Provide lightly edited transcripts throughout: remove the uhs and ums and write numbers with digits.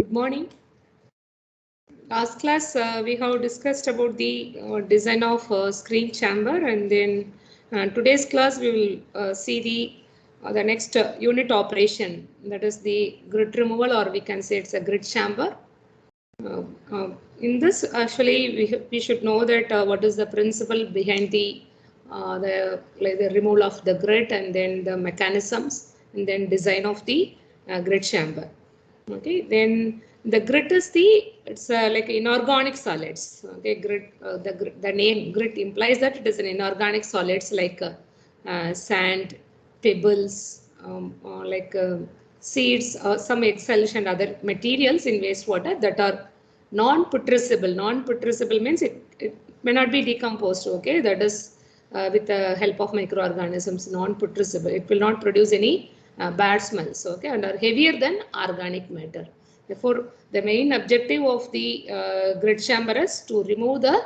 Good morning. Last class we have discussed about the design of screen chamber, and then today's class we will see the next unit operation, that is the grid removal, or we can say it's a grid chamber. In this, actually we should know that what is the principle behind the removal of the grid, and then the mechanisms, and then design of the grid chamber. Okay, then the grit is it's like inorganic solids. Okay, grit, the name grit implies that it is an inorganic solids like sand, pebbles, seeds, some eggshells and other materials in wastewater that are non-putrescible. Non-putrescible means it may not be decomposed. Okay, that is with the help of microorganisms, non-putrescible. It will not produce any bad smells, okay, and are heavier than organic matter. Therefore, the main objective of the grit chamber is to remove the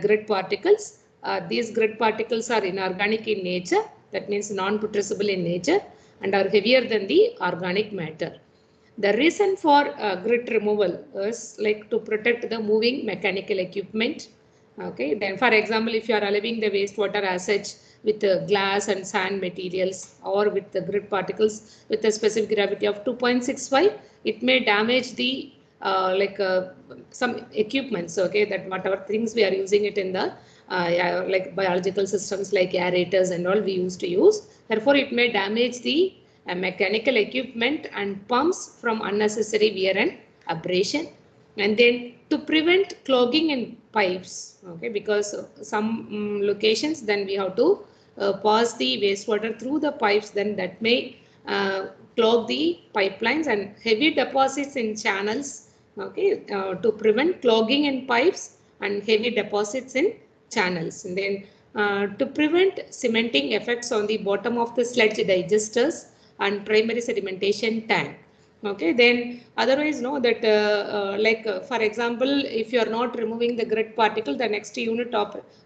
grit particles. These grit particles are inorganic in nature, that means non-putrescible in nature, and are heavier than the organic matter. The reason for grit removal is like to protect the moving mechanical equipment. Okay, then for example, if you are allowing the wastewater as such with glass and sand materials, or with the grit particles with a specific gravity of 2.65, it may damage the some equipments. Okay, that whatever things we are using it in the like biological systems like aerators and all we used to use. Therefore, it may damage the mechanical equipment and pumps from unnecessary wear and abrasion. And then to prevent clogging in pipes, okay, because some locations then we have to pass the wastewater through the pipes, then that may clog the pipelines, and heavy deposits in channels, okay, to prevent clogging in pipes and heavy deposits in channels. And then to prevent cementing effects on the bottom of the sludge digesters and primary sedimentation tank. Okay, then otherwise know that for example, if you are not removing the grit particle, the next unit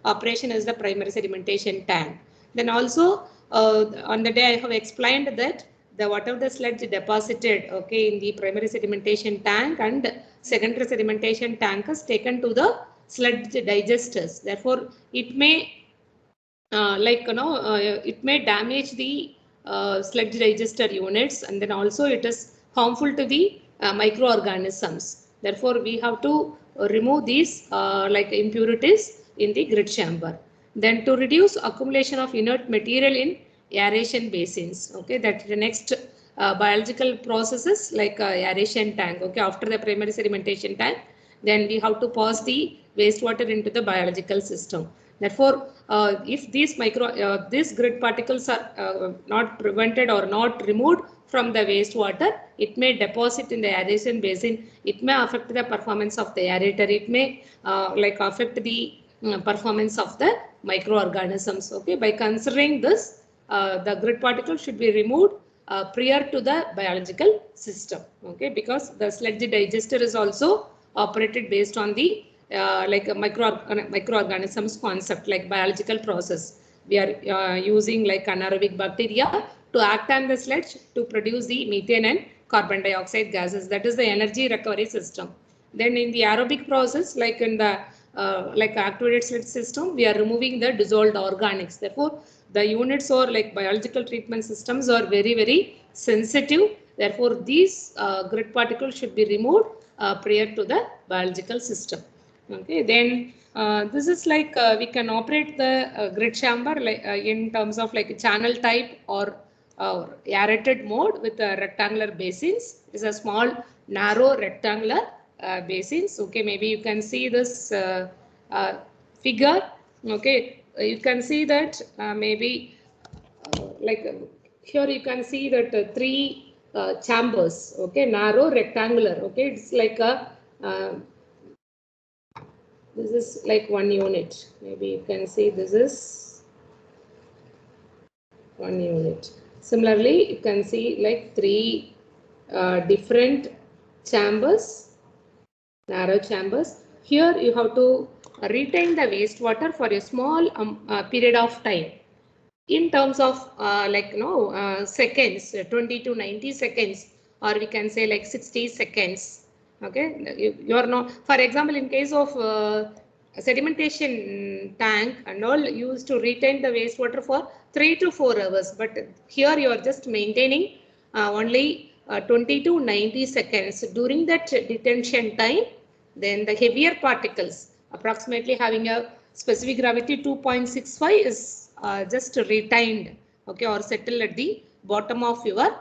operation is the primary sedimentation tank. Then also on the day I have explained that the whatever the sludge deposited, okay, in the primary sedimentation tank and secondary sedimentation tank is taken to the sludge digesters. Therefore, it may it may damage the sludge digester units, and then also it is harmful to the microorganisms. Therefore, we have to remove these impurities in the grit chamber. Then to reduce accumulation of inert material in aeration basins. Okay, that the next biological processes like aeration tank. Okay, after the primary sedimentation tank, then we have to pass the wastewater into the biological system. Therefore, if these grit particles are not prevented or not removed from the wastewater, it may deposit in the aeration basin. It may affect the performance of the aerator. It may affect the performance of the microorganisms. Okay, by considering this, the grit particle should be removed prior to the biological system. Okay, because the sludge digester is also operated based on the microorganisms concept, like biological process. We are using like anaerobic bacteria to act on the sludge to produce the methane and carbon dioxide gases. That is the energy recovery system. Then in the aerobic process, like in the activated sludge system, we are removing the dissolved organics. Therefore, the units or like biological treatment systems are very, very sensitive. Therefore, these grit particles should be removed prior to the biological system. Okay, then this is like we can operate the grit chamber in terms of like channel type or aerated mode with rectangular basins. It is a small narrow rectangular basins. Okay, maybe you can see this figure. Okay, you can see that maybe here you can see that three chambers. Okay, narrow rectangular. Okay, it's like a this is like one unit. Maybe you can see this is one unit. Similarly, you can see like three different chambers, narrow chambers. Here you have to retain the wastewater for a small period of time. In terms of seconds, 20 to 90 seconds, or we can say like 60 seconds. Okay, you are not, for example, in case of sedimentation tank and all used to retain the wastewater for 3 to 4 hours, but here you are just maintaining only 20 to 90 seconds. During that detention time, then the heavier particles, approximately having a specific gravity 2.65, is just retained, okay, or settled at the bottom of your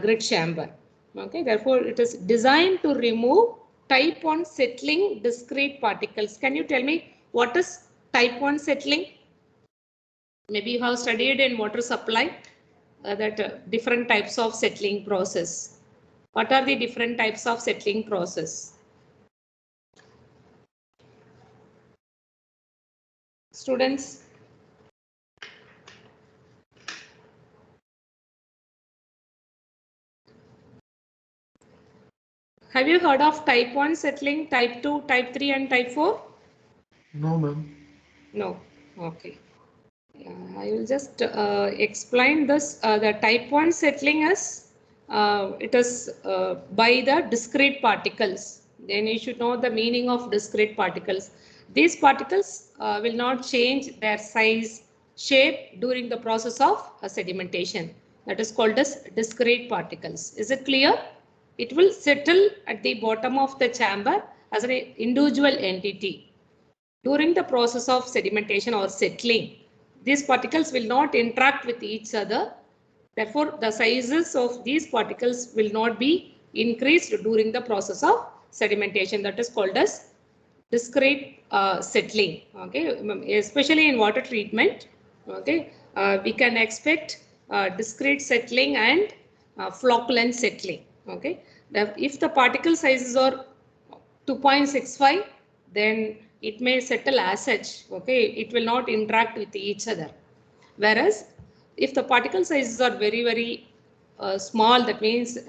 grid chamber. Okay, therefore it is designed to remove type 1 settling discrete particles. Can you tell me what is type 1 settling? Maybe you have studied in water supply that different types of settling process. What are the different types of settling process? Students? Have you heard of type 1 settling, type 2, type 3 and type 4? No, ma'am. No. Okay. I will just explain this. The type 1 settling is, it is by the discrete particles. Then you should know the meaning of discrete particles. These particles will not change their size, shape during the process of sedimentation. That is called as discrete particles. Is it clear? It will settle at the bottom of the chamber as an individual entity. During the process of sedimentation or settling, these particles will not interact with each other. Therefore, the sizes of these particles will not be increased during the process of sedimentation. That is called as discrete settling. Okay, especially in water treatment. Okay, we can expect discrete settling and flocculent settling. Okay, if the particle sizes are 2.65, then it may settle as such. Okay, it will not interact with each other. Whereas if the particle sizes are very small, that means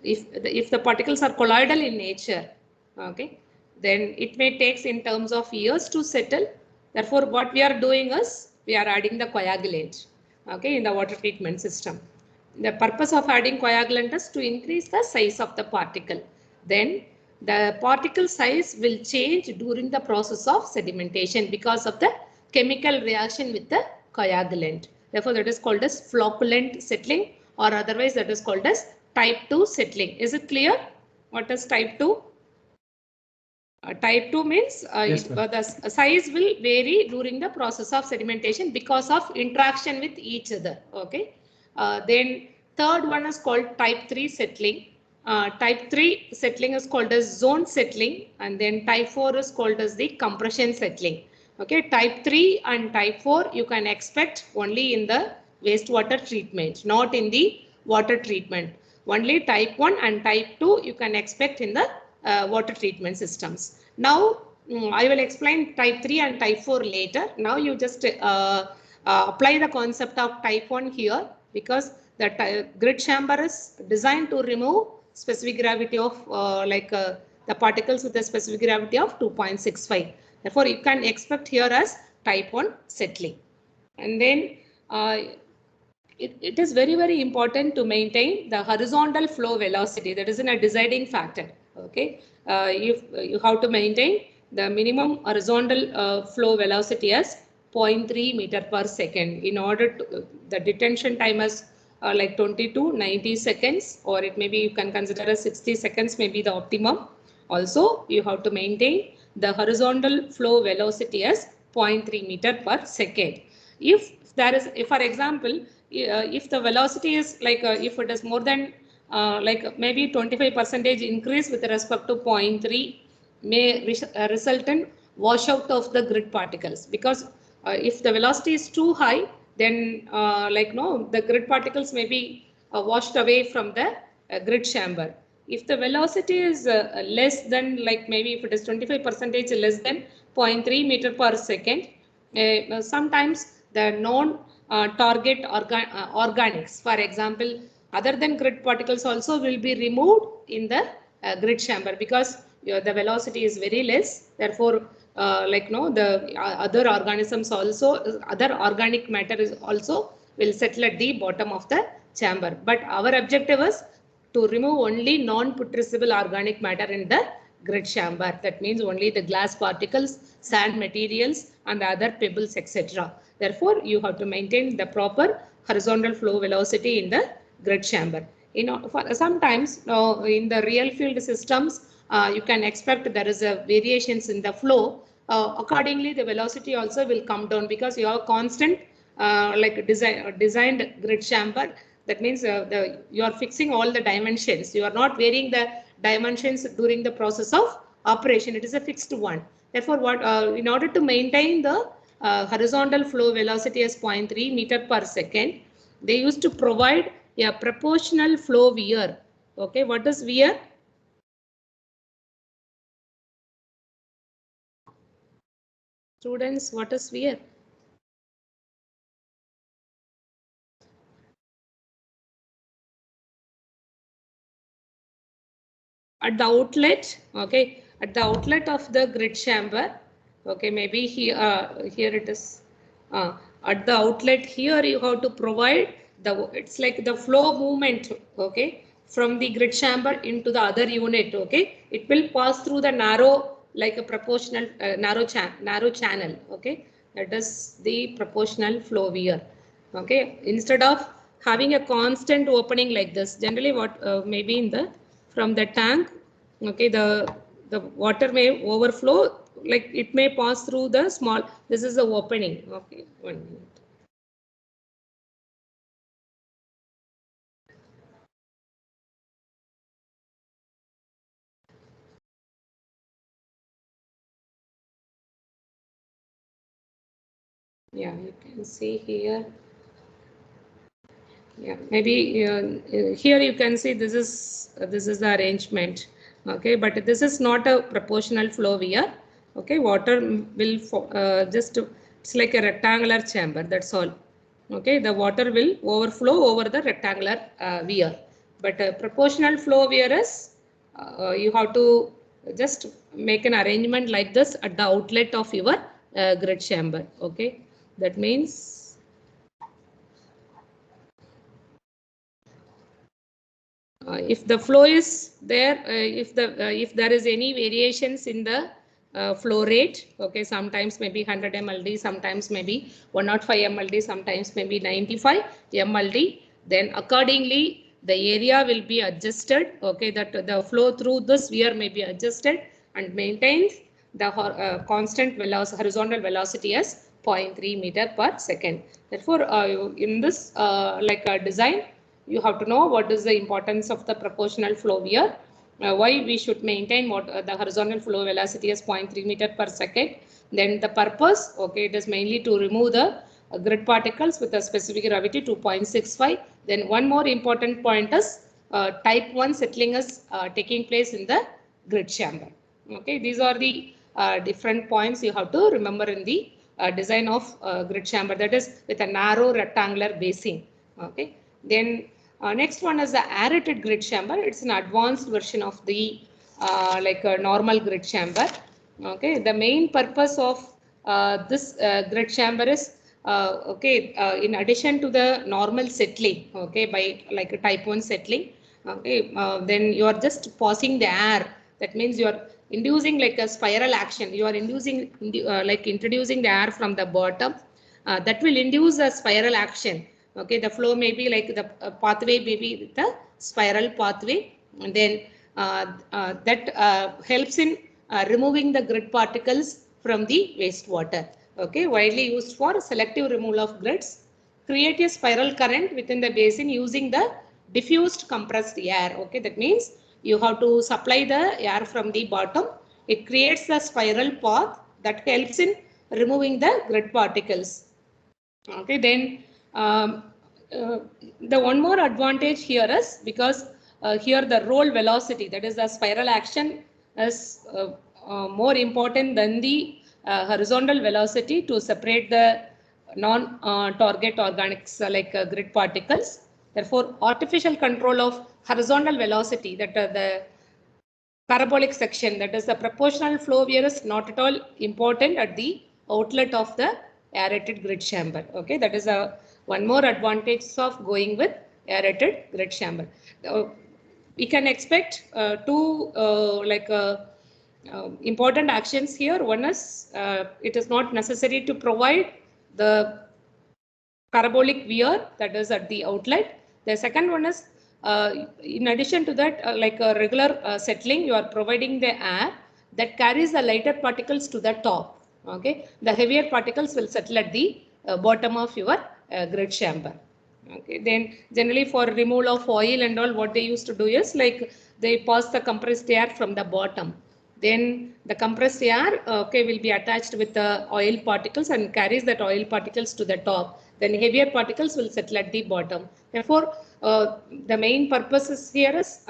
if the particles are colloidal in nature, okay, then it may take in terms of years to settle. Therefore, what we are doing is we are adding the coagulant, okay, in the water treatment system. The purpose of adding coagulant is to increase the size of the particle. Then the particle size will change during the process of sedimentation because of the chemical reaction with the coagulant. Therefore, that is called as flocculent settling, or otherwise that is called as type 2 settling. Is it clear? What is type 2? Type 2 means Yes, the size will vary during the process of sedimentation because of interaction with each other. Okay. Then third one is called type 3 settling. Type 3 settling is called as zone settling, and then type 4 is called as the compression settling. Okay, type 3 and type 4 you can expect only in the wastewater treatment, not in the water treatment. Only type 1 and type 2 you can expect in the water treatment systems. Now, I will explain type 3 and type 4 later. Now you just apply the concept of type 1 here, because the grid chamber is designed to remove specific gravity of the particles with a specific gravity of 2.65. Therefore, you can expect here as type 1 settling. And then it is very important to maintain the horizontal flow velocity. That is a deciding factor. Okay, if you have to maintain the minimum horizontal flow velocity as 0.3 meter per second in order to the detention time is like 20 to 90 seconds, or it may be you can consider as 60 seconds may be the optimum. Also, you have to maintain the horizontal flow velocity as 0.3 meter per second. If there is, if for example, if the velocity is like if it is more than like maybe 25% increase with respect to 0.3 may result in washout of the grid particles, because if the velocity is too high, then the grid particles may be washed away from the grid chamber. If the velocity is less than, like maybe if it is 25% less than 0.3 meter per second, sometimes the non-target organics, for example, other than grid particles also will be removed in the grid chamber, because the velocity is very less. Therefore, the other organisms also, other organic matter is also will settle at the bottom of the chamber. But our objective is to remove only non-putrescible organic matter in the grid chamber. That means only the glass particles, sand materials, and the other pebbles, etc. Therefore, you have to maintain the proper horizontal flow velocity in the grid chamber. Sometimes in the real field systems, you can expect there is a variations in the flow. Accordingly, the velocity also will come down because you have constant designed grid chamber. That means you are fixing all the dimensions. You are not varying the dimensions during the process of operation. It is a fixed one. Therefore, in order to maintain the horizontal flow velocity as 0.3 meter per second, they used to provide a proportional flow weir. Okay, what is weir? Students, what is weir? At the outlet, okay, at the outlet of the grid chamber, okay, maybe here it is. At the outlet here, you have to provide it's like the flow movement, okay, from the grid chamber into the other unit, okay. It will pass through the narrow, like a proportional narrow channel, okay. That is the proportional flow weir, okay. Instead of having a constant opening like this, generally what maybe in the from the tank, okay, the water may overflow, like it may pass through the small, this is the opening, okay, 1 minute. Yeah, you can see here. Yeah, maybe here you can see this is the arrangement, okay, but this is not a proportional flow weir, okay. Water will just, it's like a rectangular chamber, that's all, okay. The water will overflow over the rectangular weir, but proportional flow weir is you have to just make an arrangement like this at the outlet of your grid chamber, okay. That means if the flow is there, if there is any variations in the flow rate, okay, sometimes maybe 100 mld, sometimes maybe 105 mld, sometimes maybe 95 mld, then accordingly the area will be adjusted, okay, that the flow through this weir may be adjusted and maintains the constant horizontal velocity as 0.3 meter per second. Therefore, in this design, you have to know what is the importance of the proportional flow weir, why we should maintain what the horizontal flow velocity as 0.3 meter per second. Then the purpose, okay, it is mainly to remove the grid particles with a specific gravity 2.65. Then one more important point is type 1 settling is taking place in the grid chamber. Okay, these are the different points you have to remember in the design of grid chamber, that is with a narrow rectangular basing. Okay, then next one is the aerated grid chamber. It's an advanced version of the like a normal grid chamber. Okay, the main purpose of this grid chamber is in addition to the normal settling, okay, by like a type 1 settling, okay, then you are just passing the air. That means you are inducing like a spiral action. You are inducing like introducing the air from the bottom. That will induce a spiral action. Okay, the flow may be like the pathway may be the spiral pathway, and then that helps in removing the grid particles from the wastewater. Okay, widely used for selective removal of grids. Create a spiral current within the basin using the diffused compressed air. Okay, that means you have to supply the air from the bottom. It creates the spiral path that helps in removing the grid particles. Okay, then the one more advantage here is because here the roll velocity, that is the spiral action, is more important than the horizontal velocity to separate the non-target organics like grid particles. Therefore, artificial control of horizontal velocity, that the parabolic section, that is the proportional flow weir, is not at all important at the outlet of the aerated grid chamber. Okay, that is a one more advantage of going with aerated grid chamber. we can expect two important actions here. One is it is not necessary to provide the parabolic wear that is at the outlet. The second one is in addition to that, like a regular settling, you are providing the air that carries the lighter particles to the top. Okay, the heavier particles will settle at the bottom of your grid chamber. Okay, then generally for removal of oil and all, what they used to do is like they pass the compressed air from the bottom. Then the compressed air will be attached with the oil particles and carries that oil particles to the top. Then heavier particles will settle at the bottom. Therefore, the main purpose is here is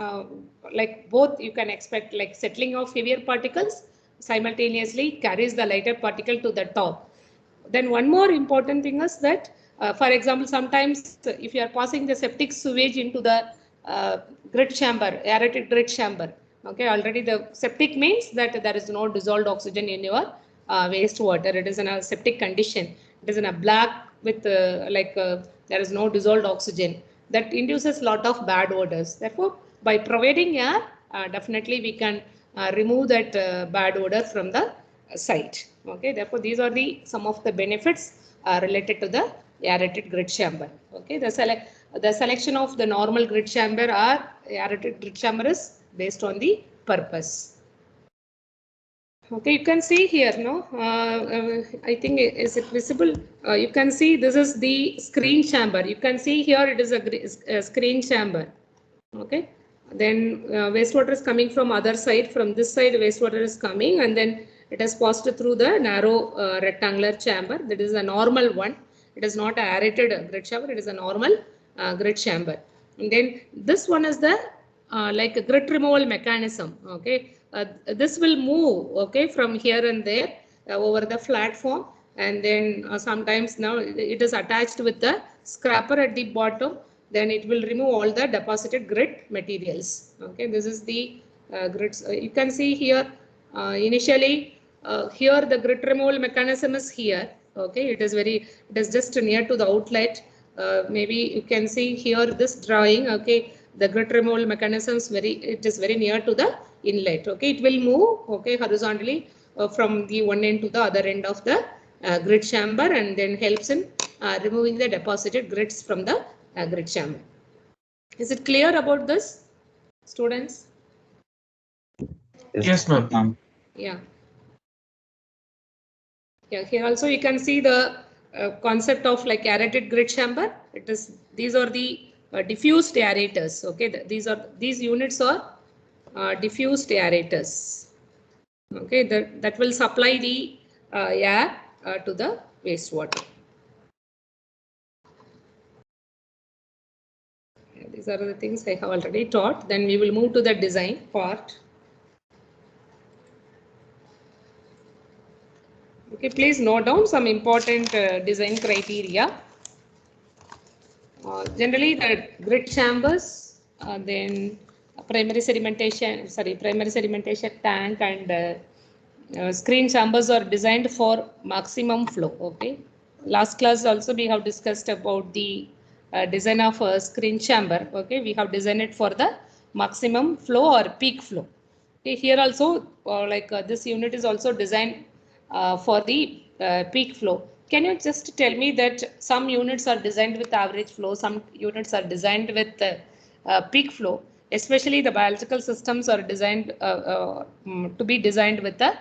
like both you can expect like settling of heavier particles simultaneously carries the lighter particle to the top. Then one more important thing is that, for example, sometimes if you are passing the septic sewage into the grid chamber, aerated grid chamber, okay, already the septic means that there is no dissolved oxygen in your wastewater. It is in a septic condition. It is in a black with there is no dissolved oxygen. That induces lot of bad odors. Therefore, by providing air, definitely we can remove that bad odor from the site. Okay, therefore these are the some of the benefits related to the aerated grid chamber. Okay, the selection of the normal grid chamber or aerated grid chamber is based on the purpose. Okay, you can see here, no? I think is it visible? You can see this is the screen chamber. You can see here it is a screen chamber. Okay, then wastewater is coming from other side. From this side, wastewater is coming, and then it has passed through the narrow rectangular chamber. That is a normal one. It is not an aerated grid chamber. It is a normal grid chamber. And then this one is the like a grid removal mechanism. Okay, this will move. Okay, from here and there over the platform, and then sometimes now it is attached with the scraper at the bottom. Then it will remove all the deposited grid materials. Okay, this is the grids. You can see here initially here the grid removal mechanism is here. Okay, it is just near to the outlet. Maybe you can see here this drawing. Okay, the grid removal mechanism is it is very near to the inlet. Okay, it will move horizontally from the one end to the other end of the grid chamber, and then helps in removing the deposited grids from the grid chamber. Is it clear about this, students? Yes, ma'am. Yeah. Yeah, here also you can see the concept of like aerated grid chamber. These are the diffused aerators. Okay, these units are diffused aerators. Okay, that will supply the air to the wastewater. These are the things I have already taught. Then we will move to the design part. Okay, please note down some important design criteria. Generally, the grid chambers, then primary sedimentation tank and screen chambers are designed for maximum flow. Okay. Last class also we have discussed about the design of a screen chamber. Okay, we have designed it for the maximum flow or peak flow. Okay, here also this unit is also designed for the peak flow. Can you just tell me that some units are designed with average flow, some units are designed with peak flow, especially the biological systems are designed to be designed with the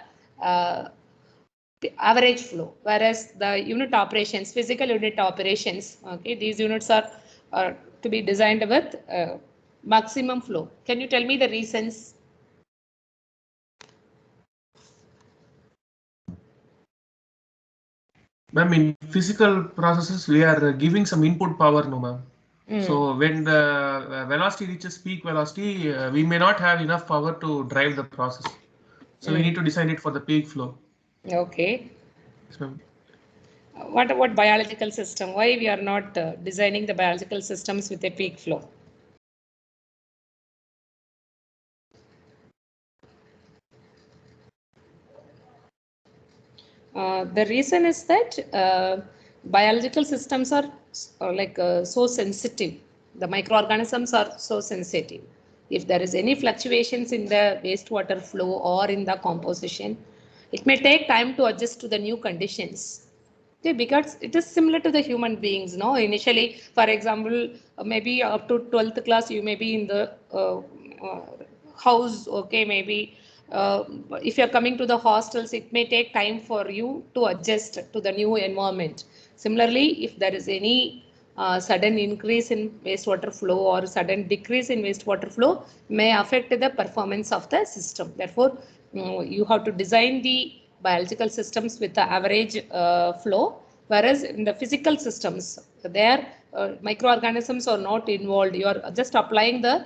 average flow, whereas the unit operations, physical unit operations, okay, these units are to be designed with maximum flow. Can you tell me the reasons? Ma'am, in physical processes, we are giving some input power, no, ma'am. So when the velocity reaches peak velocity, we may not have enough power to drive the process. So we need to design it for the peak flow. Okay. Yes, ma'am. What about biological system? Why we are not designing the biological systems with a peak flow? The reason is that biological systems are so sensitive. The microorganisms are so sensitive. If there is any fluctuations in the wastewater flow or in the composition, it may take time to adjust to the new conditions. Okay, because it is similar to the human beings, no? Initially, for example, maybe up to 12th class, you may be in the house, okay, maybe if you're coming to the hostels, it may take time for you to adjust to the new environment. Similarly, if there is any sudden increase in wastewater flow or sudden decrease in wastewater flow, may affect the performance of the system. Therefore, you have to design the biological systems with the average flow, whereas in the physical systems, there microorganisms are not involved. You are just applying the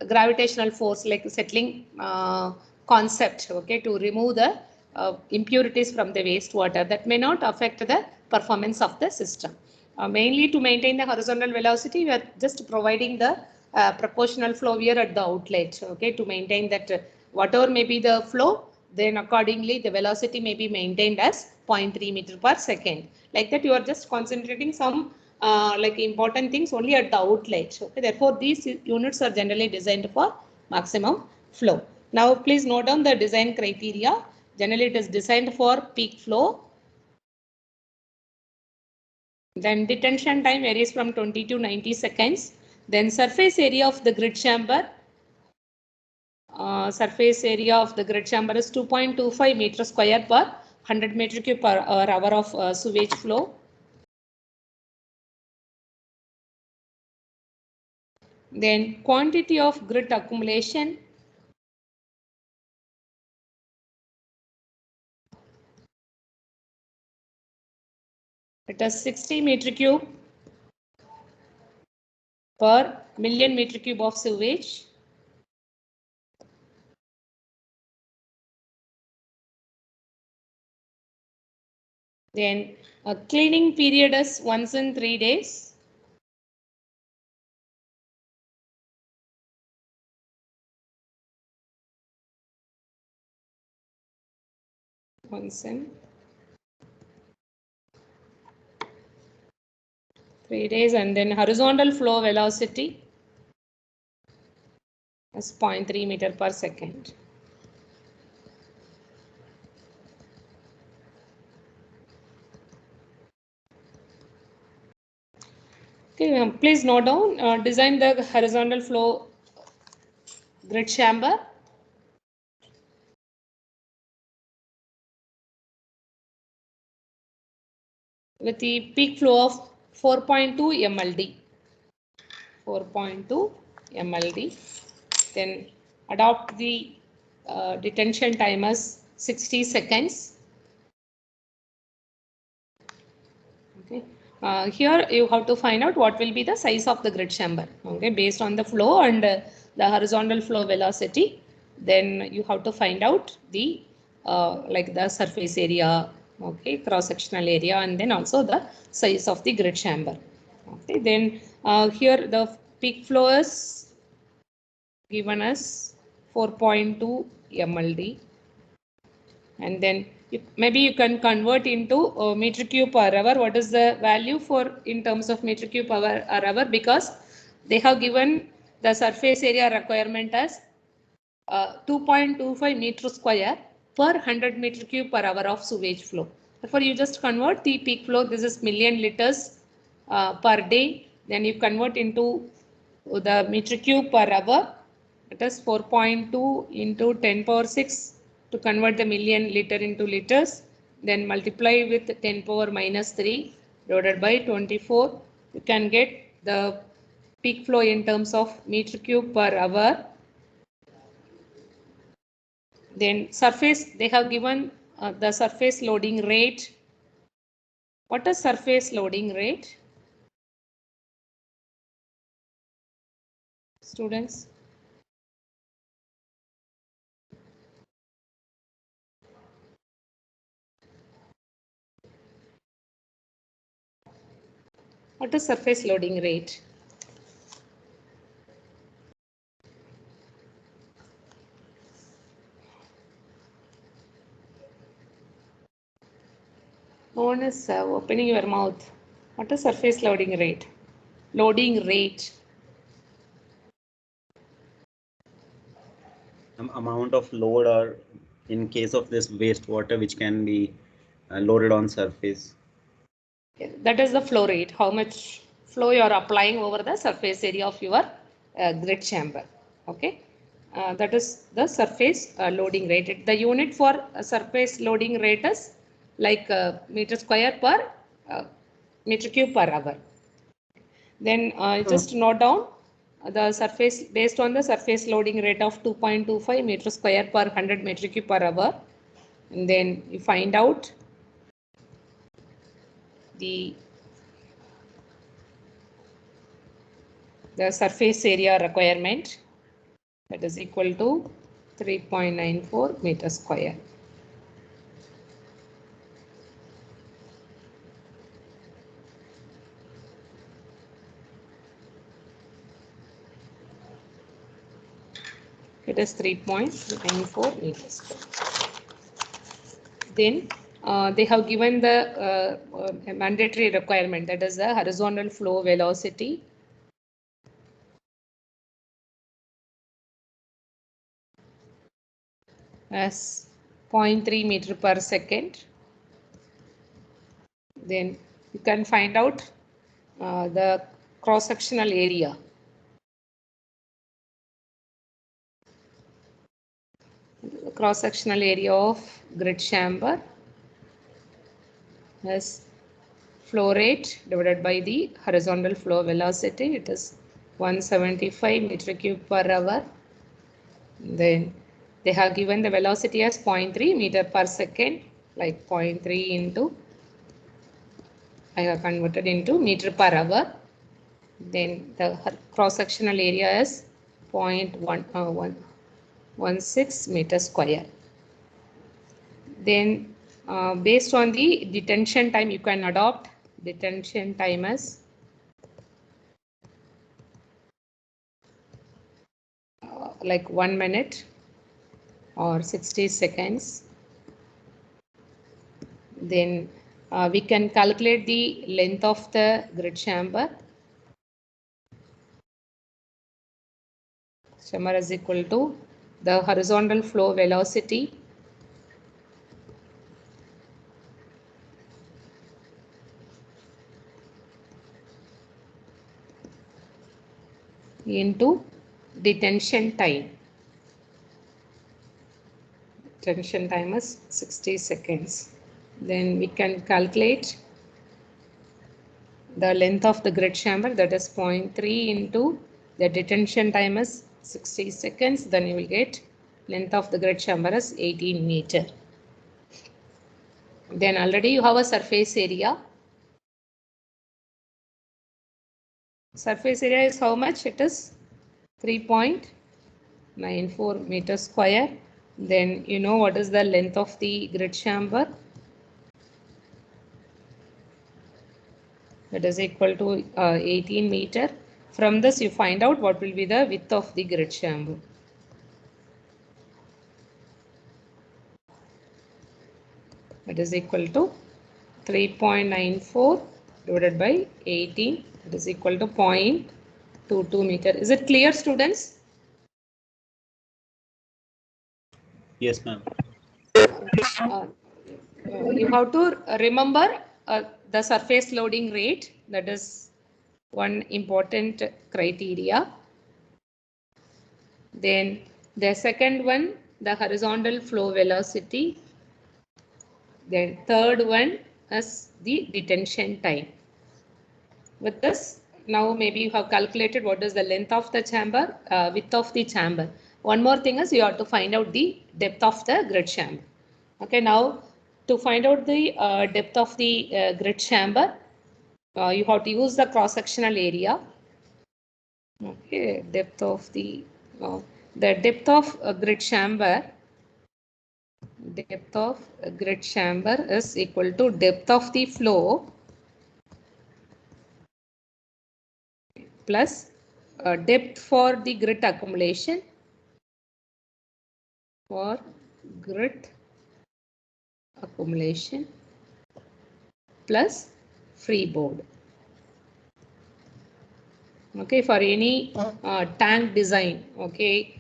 gravitational force, like settling concept, okay, to remove the impurities from the wastewater that may not affect the performance of the system. Mainly to maintain the horizontal velocity, we are just providing the proportional flow here at the outlet, okay, to maintain that whatever may be the flow, then accordingly the velocity may be maintained as 0.3 meter per second. Like that, you are just concentrating some like important things only at the outlet. Okay, therefore these units are generally designed for maximum flow. Now please note down the design criteria. Generally it is designed for peak flow. Then detention time varies from 20 to 90 seconds. Then surface area of the grid chamber. Surface area of the grid chamber is 2.25 meter square per 100 meter cube per hour of sewage flow. Then quantity of grit accumulation. It is 60 meter cube per million meter cube of sewage. Then a cleaning period is once in 3 days. Once in 3 days, and then horizontal flow velocity is 0.3 meter per second. Okay, please note down, design the horizontal flow grid chamber. With the peak flow of 4.2 mld. 4.2 mld. Then adopt the detention time as 60 seconds. Okay. Here you have to find out what will be the size of the grid chamber. Okay, based on the flow and the horizontal flow velocity, then you have to find out the like the surface area, okay, cross sectional area, and then also the size of the grid chamber. Okay, then here the peak flow is given as 4.2 mld, and then maybe you can convert into meter cube per hour. What is the value for in terms of meter cube per hour? Because they have given the surface area requirement as 2.25 meter square per 100 meter cube per hour of sewage flow. Therefore, you just convert the peak flow. This is million liters per day. Then you convert into the meter cube per hour. It is 4.2 into 10 power 6 to convert the million liter into liters. Then multiply with 10 power minus 3 divided by 24. You can get the peak flow in terms of meter cube per hour. Then surface, they have given the surface loading rate. What is surface loading rate? Students? What is surface loading rate? No one is opening your mouth. What is surface loading rate? Loading rate. amount of load, or in case of this wastewater, which can be loaded on surface? That is the flow rate, how much flow you are applying over the surface area of your grid chamber. Okay, that is the surface loading rate. The unit for surface loading rate is like meter square per meter cube per hour. Then just note down the surface based on the surface loading rate of 2.25 meter square per 100 meter cube per hour. And then you find out the surface area requirement, that is equal to 3.94 meter square. It is 3.94 meters square. Then they have given the mandatory requirement, that is the horizontal flow velocity as 0.3 meter per second. Then you can find out the cross-sectional area. The cross-sectional area of grid chamber as flow rate divided by the horizontal flow velocity. It is 175 meter cube per hour. Then they have given the velocity as 0.3 meter per second, like 0.3 into, I have converted into meter per hour. Then the cross-sectional area is 0.16 meter square. Then based on the detention time, you can adopt detention timers like 1 minute or 60 seconds. Then we can calculate the length of the grid chamber. Chamber is equal to the horizontal flow velocity into detention time. Detention time is 60 seconds. Then we can calculate the length of the grid chamber, that is 0.3 into the detention time is 60 seconds. Then you will get length of the grid chamber is 18 meter. Then already you have a surface area. Surface area is how much? It is 3.94 meter square. Then you know what is the length of the grid chamber. That is equal to 18 meter. From this you find out what will be the width of the grid chamber. That is equal to 3.94 divided by 18. That is equal to 0.22 meter. Is it clear, students? Yes, ma'am. You have to remember the surface loading rate. That is one important criteria. Then the second one, the horizontal flow velocity. Then third one is the detention time. With this, now maybe you have calculated what is the length of the chamber, width of the chamber. One more thing is you have to find out the depth of the grid chamber. Okay, now to find out the depth of the grid chamber, you have to use the cross-sectional area. Okay, depth of the depth of grid chamber. Depth of grid chamber is equal to depth of the flow plus depth for the grit accumulation plus freeboard. Okay, for any tank design, okay,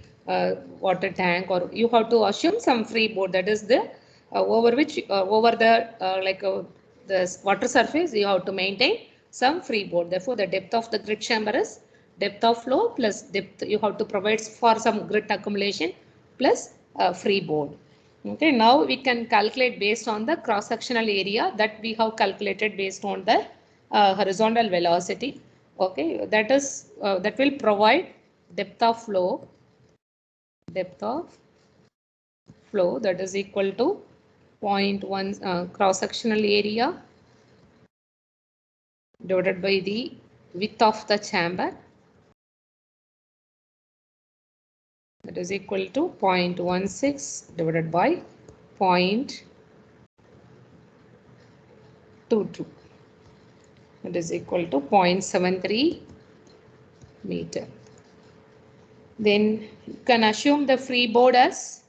water tank, or you have to assume some freeboard, that is the over which over the the water surface you have to maintain some freeboard. Therefore, the depth of the grit chamber is depth of flow plus depth you have to provide for some grit accumulation plus freeboard. Okay, now we can calculate based on the cross-sectional area that we have calculated based on the horizontal velocity. Okay, that is that will provide depth of flow that is equal to 0.1 cross-sectional area divided by the width of the chamber, that is equal to 0.16 divided by 0.22, that is equal to 0.73 meter. Then you can assume the freeboard as,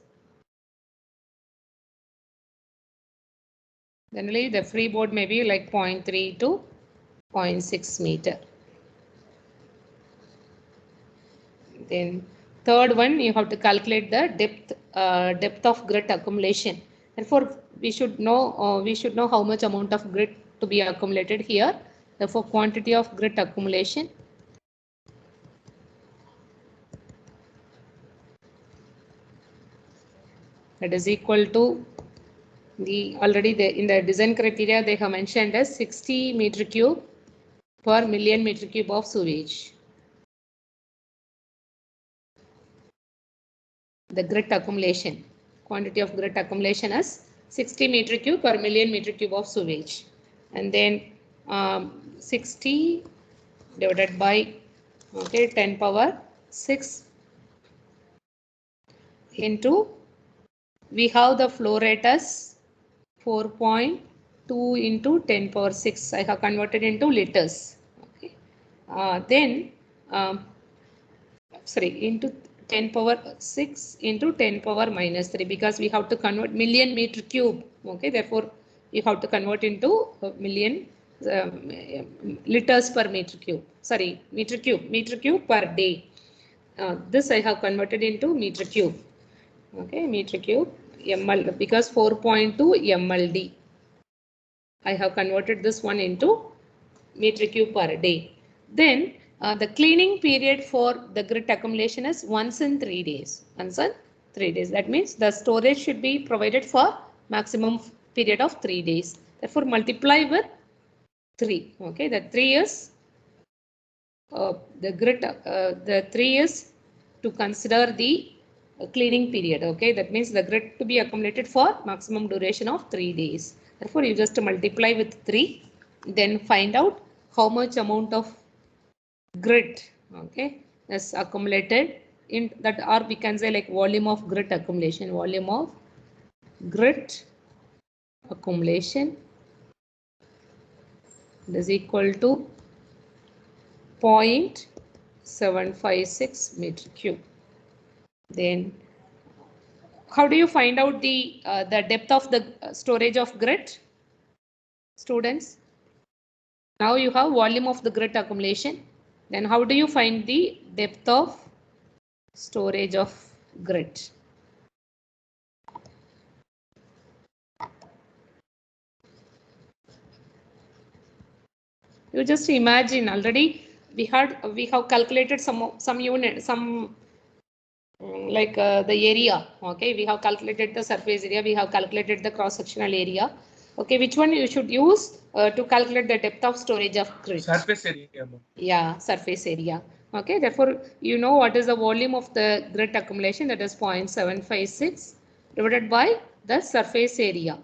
generally the freeboard may be like 0.3 to 0.6 meter. Then third one, you have to calculate the depth of grit accumulation. Therefore, we should know how much amount of grit to be accumulated here. Therefore, quantity of grit accumulation that is equal to in the design criteria they have mentioned as 60 meter cube per million meter cube of sewage. The grit accumulation, quantity of grit accumulation is 60 meter cube per million meter cube of sewage, and then 60 divided by 10 power 6 into, we have the flow rate as 4.2 into 10 power 6. I have converted into liters. Okay. Into 10 power 6 into 10 power minus 3, because we have to convert million meter cube. Okay, therefore you have to convert into million liters per meter cube. Sorry, meter cube per day. This I have converted into meter cube. Okay, meter cube ml, because 4.2 mld. I have converted this one into meter cube per day. Then the cleaning period for the grit accumulation is once in 3 days. That means the storage should be provided for maximum period of 3 days. Therefore, multiply with 3. Okay, the 3 is the 3 is to consider the cleaning period. Okay, that means the grit to be accumulated for maximum duration of 3 days. Therefore, you just multiply with 3, then find out how much amount of grit, okay, is accumulated in that, or we can say like volume of grit accumulation. Volume of grit accumulation is equal to 0.756 meter cube. Then how do you find out the depth of the storage of grit, students? Now you have volume of the grit accumulation. Then how do you find the depth of storage of grit? You just imagine, already we have calculated some unit, like the area. Okay, we have calculated the surface area, we have calculated the cross sectional area. Okay, which one you should use to calculate the depth of storage of grit? Surface area. Yeah, surface area. Okay, therefore you know what is the volume of the grit accumulation, that is 0.756 divided by the surface area.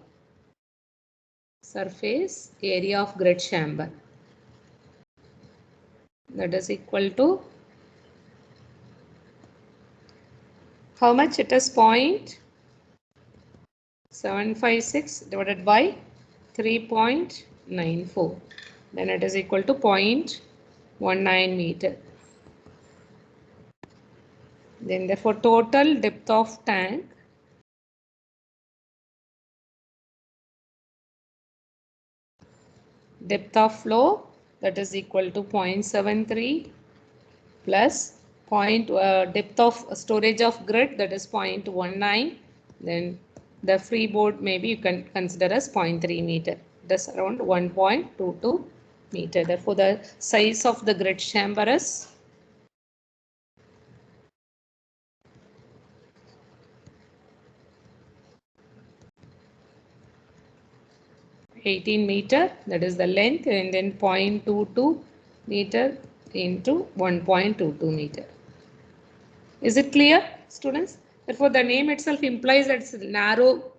Surface area of grit chamber, that is equal to how much? It is 0.756 divided by 3.94. Then it is equal to 0.19 meter. Then therefore total depth of tank depth of flow, that is equal to 0.73 plus depth of storage of grid, that is 0.19. Then the freeboard maybe you can consider as 0.3 meter. That's around 1.22 meter. Therefore, the size of the grid chamber is 18 meter, that is the length, and then 0.22 meter into 1.22 meter. Is it clear, students? Therefore, the name itself implies that it's a narrow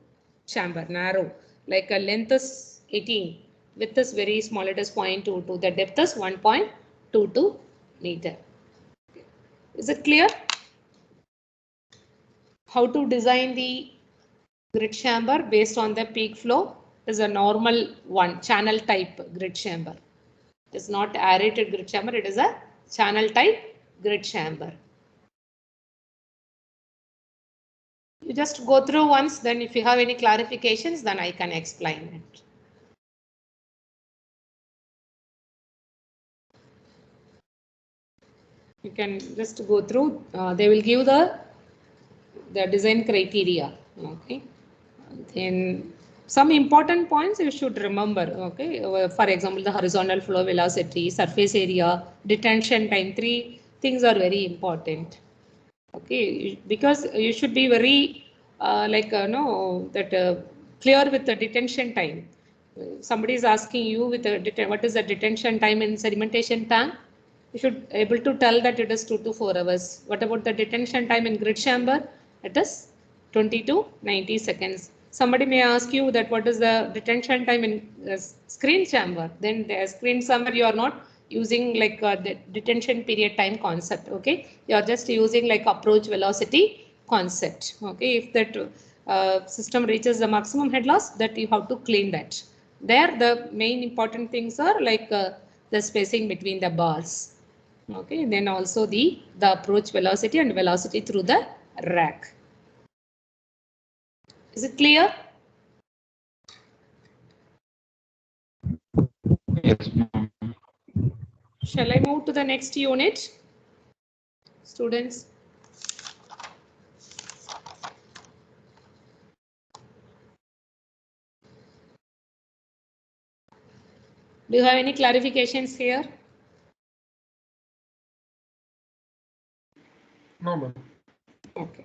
chamber, narrow, like a length is 18, width is very small, it is 0.22, the depth is 1.22 meter. Is it clear? How to design the grid chamber based on the peak flow is a normal one, channel type grid chamber. It is not aerated grid chamber, it is a channel type grid chamber. You just go through once, then if you have any clarifications, then I can explain it. You can just go through, they will give the design criteria, okay. Then some important points you should remember, okay. For example, the horizontal flow velocity, surface area, detention time, 3 things are very important. Okay, because you should be very clear with the detention time. Somebody is asking you with what is the detention time in sedimentation tank? You should able to tell that it is 2 to 4 hours. What about the detention time in grid chamber? It is 20 to 90 seconds. Somebody may ask you that what is the detention time in screen chamber? Then the screen chamber you are not using like the detention period time concept. Okay, you are just using like approach velocity concept. Okay, if that system reaches the maximum head loss, that you have to clean that. There the main important things are like the spacing between the bars. Okay, then also the approach velocity and velocity through the rack. Is it clear? Yes, ma'am. Shall I move to the next unit? Students. Do you have any clarifications here? No, ma'am. Okay.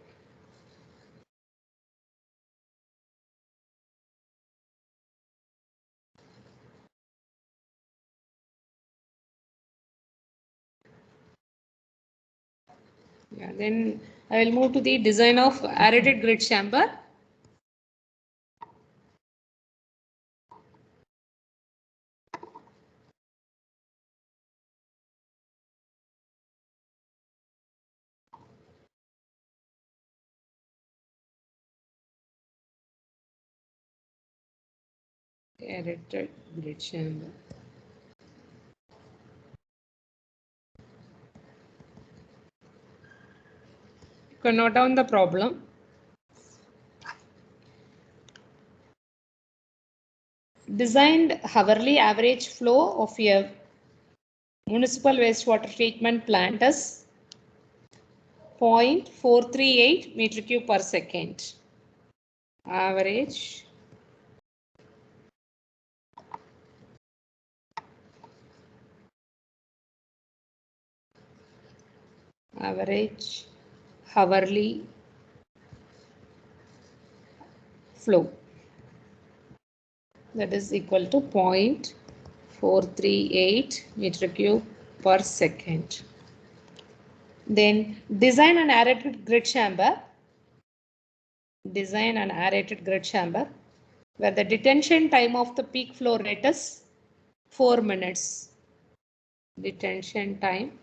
Yeah, then I will move to the design of aerated grid chamber. Aerated grid chamber. You can note down the problem. Designed hourly average flow of a municipal wastewater treatment plant is 0.438 meter cube per second. Average hourly flow, that is equal to 0.438 meter cube per second. Then design an aerated grid chamber. Design an aerated grid chamber where the detention time of the peak flow rate is 4 minutes. Detention time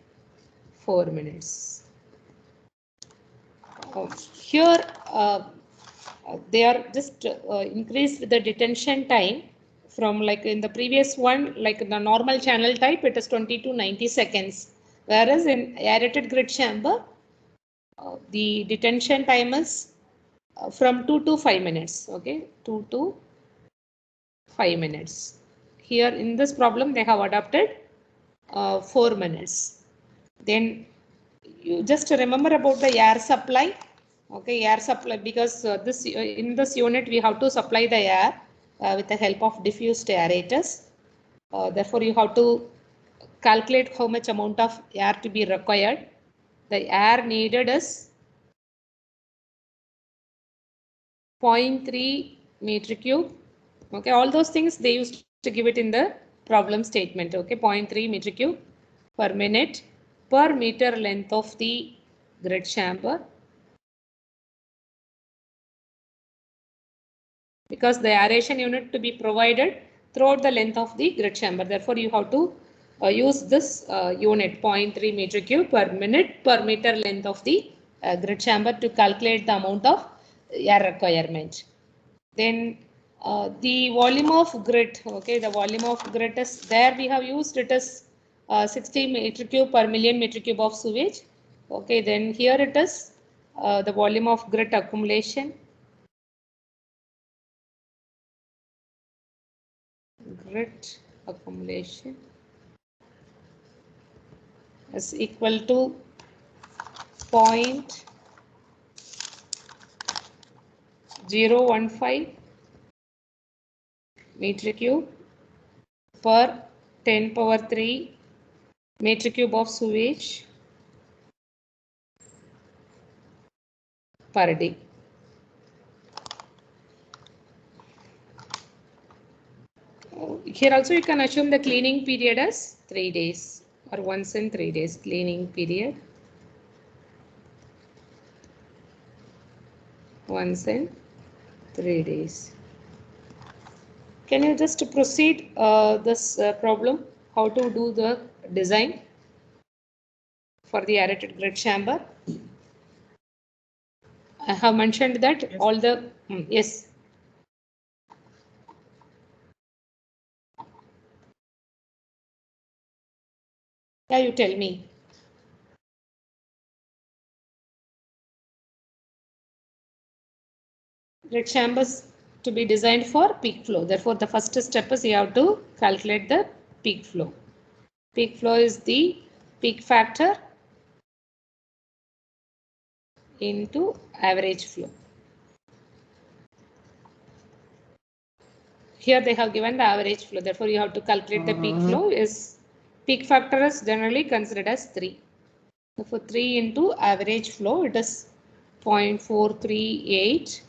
4 minutes. Here they are just increased the detention time from like in the previous one, like the normal channel type, it is 20 to 90 seconds. Whereas in aerated grid chamber, the detention time is from 2 to 5 minutes. Okay, 2 to 5 minutes. Here in this problem, they have adopted 4 minutes. Then you just remember about the air supply. Okay, air supply, because this in this unit we have to supply the air with the help of diffused aerators. Therefore, you have to calculate how much amount of air to be required. The air needed is 0.3 meter cube. Okay, all those things they used to give it in the problem statement. Okay, 0.3 meter cube per minute per meter length of the grid chamber. Because the aeration unit to be provided throughout the length of the grid chamber. Therefore, you have to use this unit 0.3 meter cube per minute per meter length of the grid chamber to calculate the amount of air requirement. Then the volume of grid, okay, the volume of grid is there we have used it is 60 meter cube per million meter cube of sewage. Okay, then here it is the volume of grid accumulation. Grid accumulation is equal to 0.015 meter cube per 10 power 3 meter cube of sewage per day. Here also you can assume the cleaning period as 3 days or once in 3 days cleaning period. Once in 3 days. Can you just proceed this problem? How to do the design for the aerated grid chamber? I have mentioned that yes. All the yes. Yeah, you tell me. Grid chambers to be designed for peak flow. Therefore, the first step is you have to calculate the peak flow. Peak flow is the peak factor into average flow. Here they have given the average flow. Therefore, you have to calculate the peak flow. Is peak factor is generally considered as 3. Therefore, 3 into average flow, it is 0.438.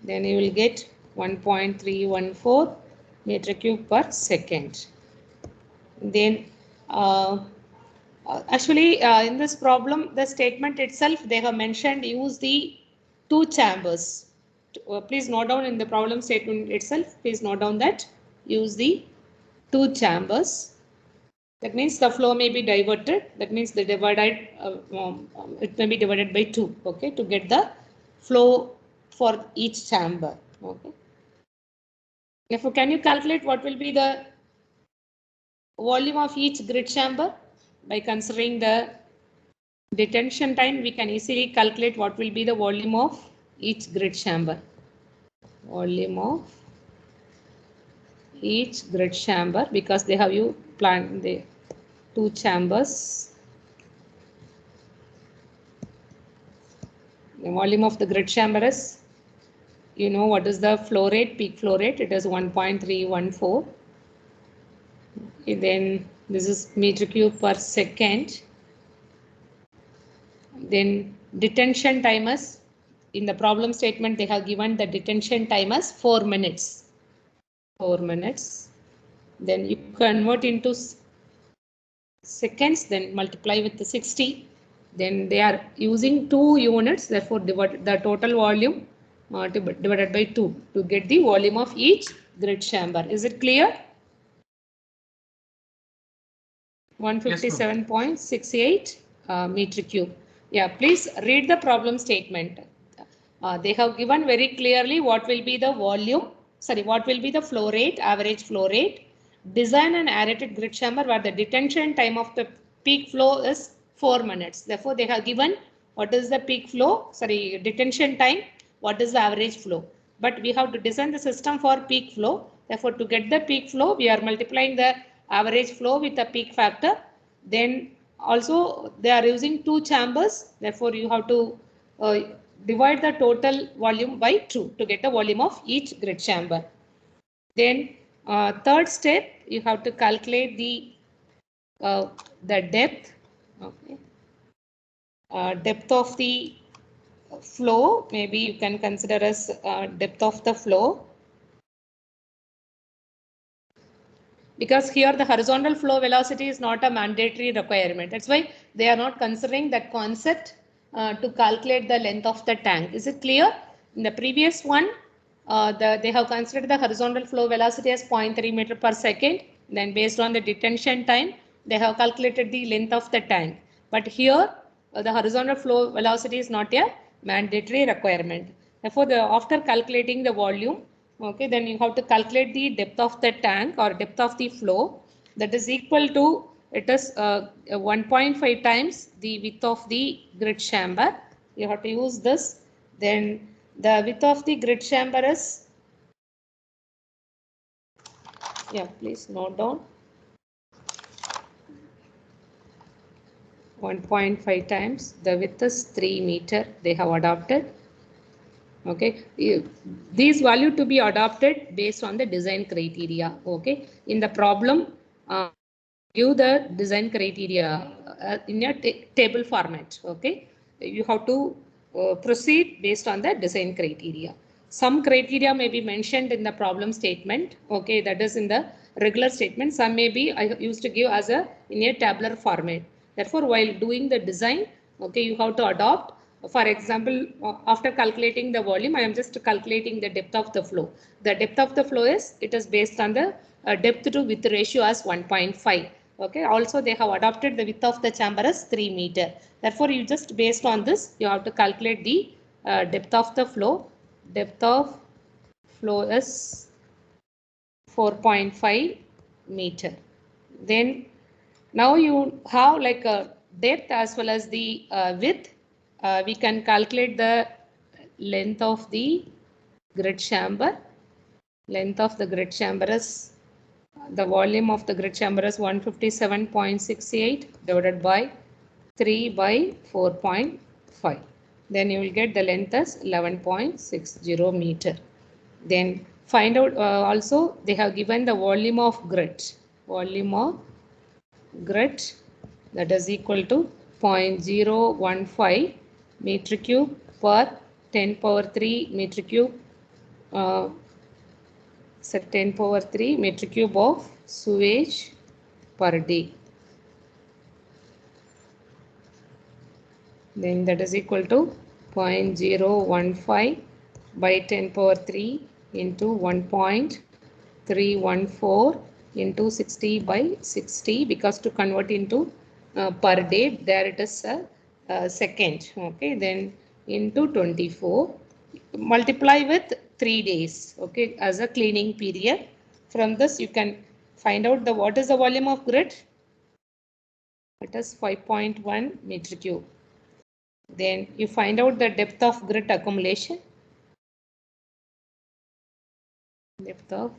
Then you will get 1.314 meter cube per second. Then actually in this problem, the statement itself they have mentioned use the 2 chambers. Please note down in the problem statement itself. Please note down that use the 2 chambers. That means the flow may be diverted. That means the divided it may be divided by 2. Okay, to get the flow for each chamber. Okay. Therefore, can you calculate what will be the volume of each grid chamber? By considering the detention time, we can easily calculate what will be the volume of each grid chamber. Volume of each grid chamber, because they have you planned the 2 chambers. The volume of the grid chamber is, you know what is the flow rate, peak flow rate, it is 1.314. Then this is meter cube per second. Then detention time is, in the problem statement they have given the detention time as 4 minutes. 4 minutes. Then you convert into seconds, then multiply with the 60. Then they are using 2 units, therefore divide the total volume divided by 2 to get the volume of each grid chamber. Is it clear? 157.68 meter cube. Yeah, please read the problem statement. They have given very clearly what will be the volume, what will be the flow rate, average flow rate. Design an aerated grid chamber where the detention time of the peak flow is 4 minutes. Therefore, they have given what is the peak flow, detention time, what is the average flow. But we have to design the system for peak flow. Therefore, to get the peak flow, we are multiplying the average flow with the peak factor. Then also they are using 2 chambers. Therefore, you have to divide the total volume by 2 to get the volume of each grid chamber. Then third step, you have to calculate the depth. Okay. Depth of the flow, maybe you can consider as depth of the flow. Because here the horizontal flow velocity is not a mandatory requirement. That's why they are not considering that concept to calculate the length of the tank. Is it clear? In the previous one, they have considered the horizontal flow velocity as 0.3 meter per second. Then based on the detention time, they have calculated the length of the tank. But here, the horizontal flow velocity is not a mandatory requirement. Therefore, after calculating the volume, okay, then you have to calculate the depth of the tank or depth of the flow, that is equal to, it is 1.5 times the width of the grid chamber. You have to use this. Then the width of the grid chamber is, yeah, please note down, 1.5 times the width is 3 meter they have adopted. Okay, these value to be adopted based on the design criteria. Okay, in the problem, give the design criteria in a table format. Okay, you have to proceed based on the design criteria. Some criteria may be mentioned in the problem statement. Okay, that is in the regular statement. Some may be I used to give as in a tabular format. Therefore, while doing the design, okay, you have to adopt. For example, after calculating the volume, I am just calculating the depth of the flow. The depth of the flow is, it is based on the depth to width ratio as 1.5. Okay, also they have adopted the width of the chamber as 3 meter. Therefore, you just based on this, you have to calculate the depth of the flow. Depth of flow is 4.5 meter. Then now you have like a depth as well as the width. We can calculate the length of the grid chamber. Length of the grid chamber is, the volume of the grid chamber is 157.68 divided by 3 by 4.5. Then you will get the length as 11.60 meter. Then find out also they have given the volume of grid. Volume of grid, that is equal to 0.015 meter cube per 10 power 3 meter cube, 10 power 3 meter cube of sewage per day. Then that is equal to 0.015 by 10 power 3 into 1.314 into 60 by 60, because to convert into per day, there it is a second. Okay, then into 24, multiply with 3 days, okay, as a cleaning period. From this you can find out the what is the volume of grid. It is 5.1 meter cube. Then you find out the depth of grid accumulation. Depth of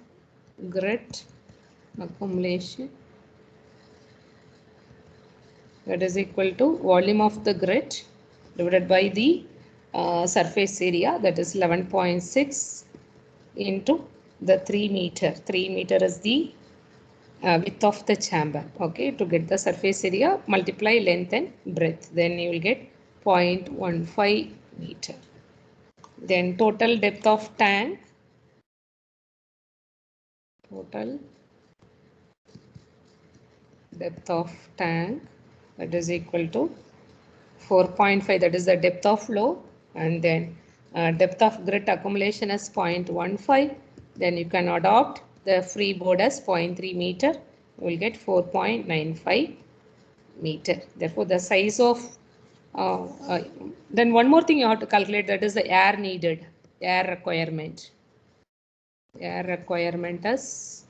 grid accumulation, that is equal to volume of the grid divided by the surface area, that is 11.6 into the 3 meter. 3 meter is the width of the chamber. Okay, to get the surface area, multiply length and breadth, then you will get 0.15 meter. Then total depth of tank, total depth of tank, that is equal to 4.5, that is the depth of flow, and then depth of grid accumulation is 0.15. Then you can adopt the free board as 0.3 meter. You will get 4.95 meter. Therefore, the size of then one more thing you have to calculate, that is the air needed, air requirement. Air requirement is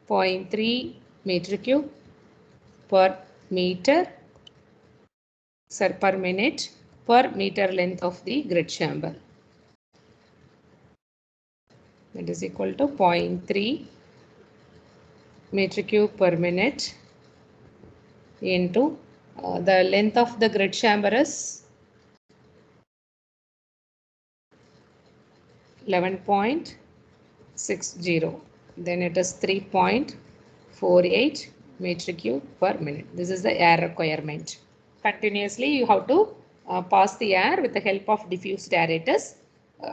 0.3 meter cube per meter per minute per meter length of the grid chamber. That is equal to 0.3 meter cube per minute into the length of the grid chamber is 11.60. Then it is 3.48 meter cube per minute. This is the air requirement. Continuously you have to pass the air with the help of diffused aerators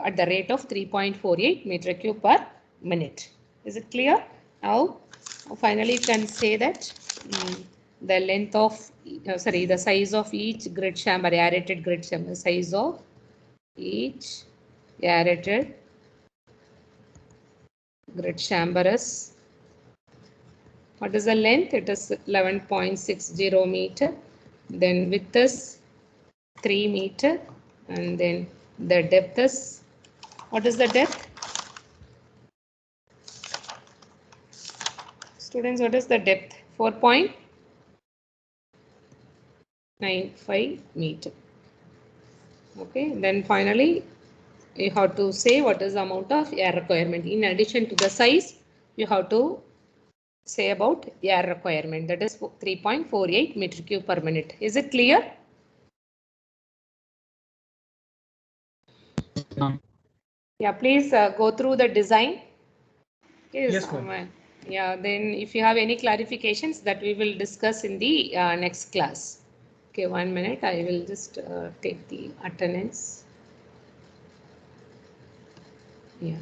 at the rate of 3.48 meter cube per minute. Is it clear? Now finally you can say that the length of the size of each grid chamber, aerated grid chamber, size of each aerated grid chamber is, what is the length? It is 11.60 meter. Then width is 3 meter, and then the depth is, what is the depth? Students, what is the depth? 4.95 meter. Okay, then finally you have to say what is the amount of air requirement. In addition to the size, you have to say about air requirement, that is 3.48 meter cube per minute. Is it clear? Yeah, please go through the design. Yes, ma'am. Yeah, then if you have any clarifications, that we will discuss in the next class. Okay, 1 minute. I will just take the attendance. Yeah.